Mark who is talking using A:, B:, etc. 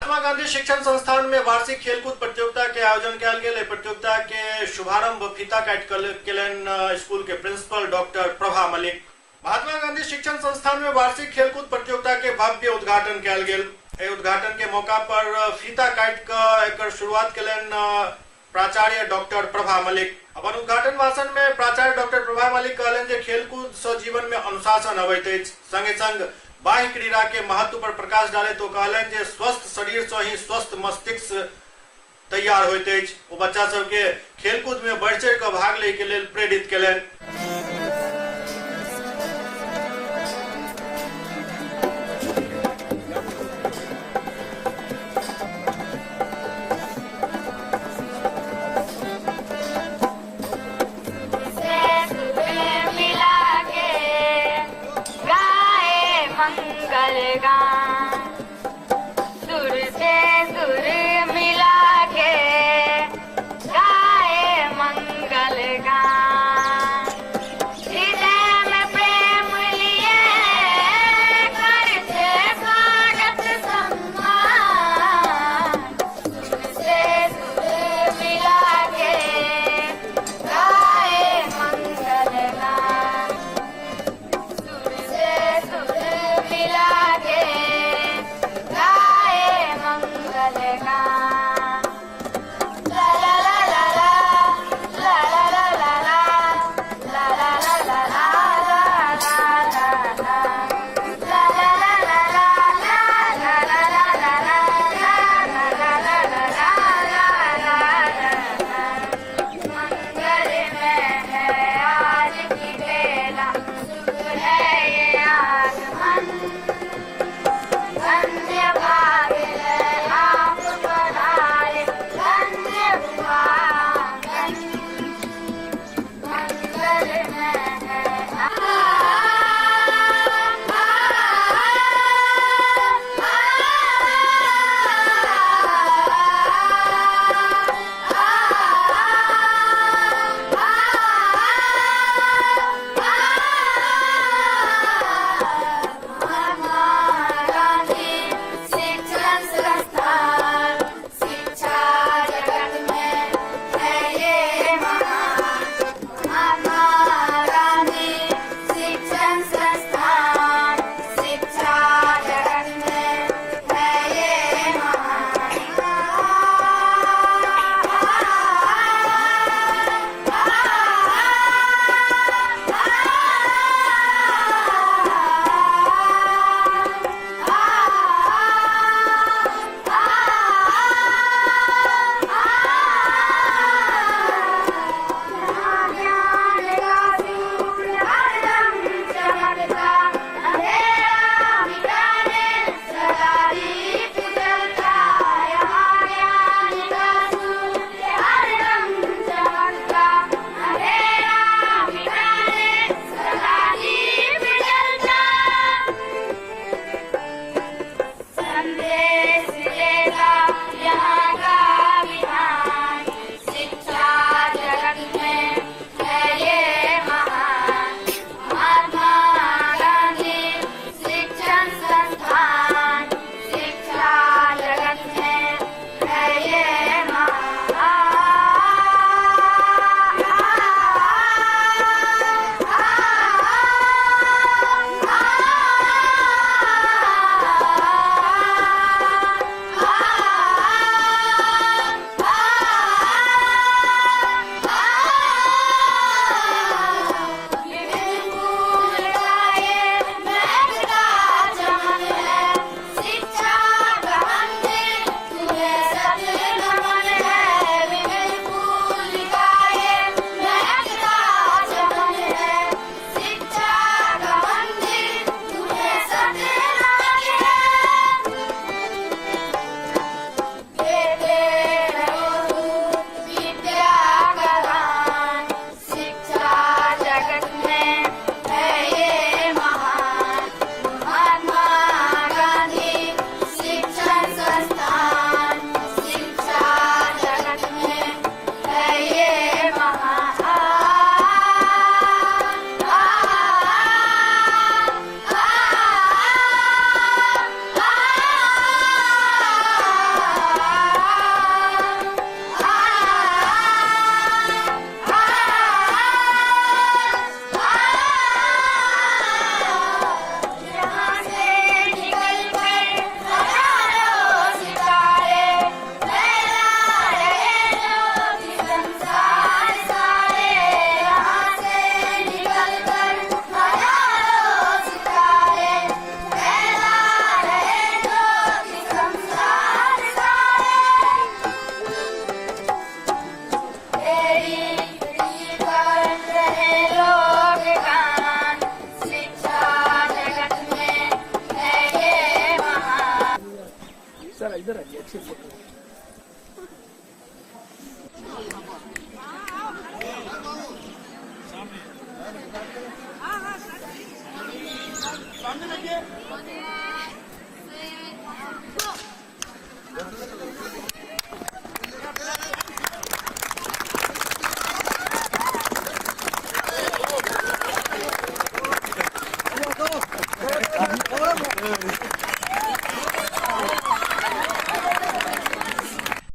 A: महात्मा गांधी शिक्षण संस्थान में वार्षिक खेलकूद प्रतियोगिता के आयोजन कयल गेल। प्रतियोगिता के शुभारंभ फीता काटि केलनि स्कूल के प्रिंसिपल डॉक्टर प्रभा मलिक। महात्मा गांधी शिक्षण संस्थान में वार्षिक खेलकूद प्रतियोगिता के भव्य उद्घाटन कयल गेल। उद्घाटन के मौका पर फीता काटि कऽ एकर शुरुआत केलनि प्राचार्य डॉक्टर प्रभा मलिक। अपन उद्घाटन भाषण में प्राचार्य डॉक्टर प्रभा मलिक कहलनि जे खेलकूद से जीवन में अनुशासन अबैत अछि। संगे संग बाह्य क्रीड़ा के महत्व पर प्रकाश डाले तो कहलनि जे स्वस्थ शरीर से ही स्वस्थ मस्तिष्क तैयार होइत अछि। ओ बच्चा सबके खेलकूद में बढ़ चढ़ि कऽ भाग लै के लेल प्रेरित केलनि।
B: मंगल गान सुर से सुर मिला के गाए मंगल गान।
C: जी अच्छी फोटो
B: सामने देखिए